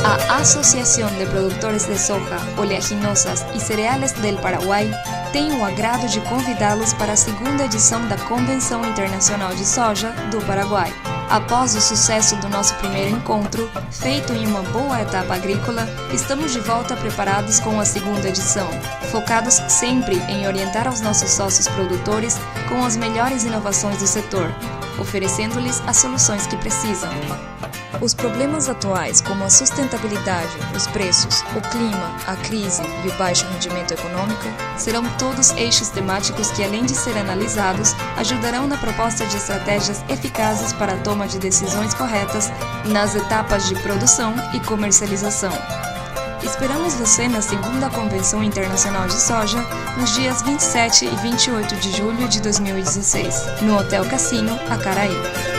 A Asociación de Produtores de Soja, Oleaginosas e Cereales del Paraguai tem o agrado de convidá-los para a segunda edição da Convenção Internacional de Soja do Paraguai. Após o sucesso do nosso primeiro encontro, feito em uma boa etapa agrícola, estamos de volta preparados com a segunda edição, focados sempre em orientar aos nossos sócios produtores com as melhores inovações do setor, oferecendo-lhes as soluções que precisam. Os problemas atuais, como a sustentabilidade, os preços, o clima, a crise e o baixo rendimento econômico, serão todos eixos temáticos que, além de ser analisados, ajudarão na proposta de estratégias eficazes para a toma de decisões corretas nas etapas de produção e comercialização. Esperamos você na segunda Convenção Internacional de Soja, nos dias 27 e 28 de julho de 2016, no Hotel Cassino, Acaraí.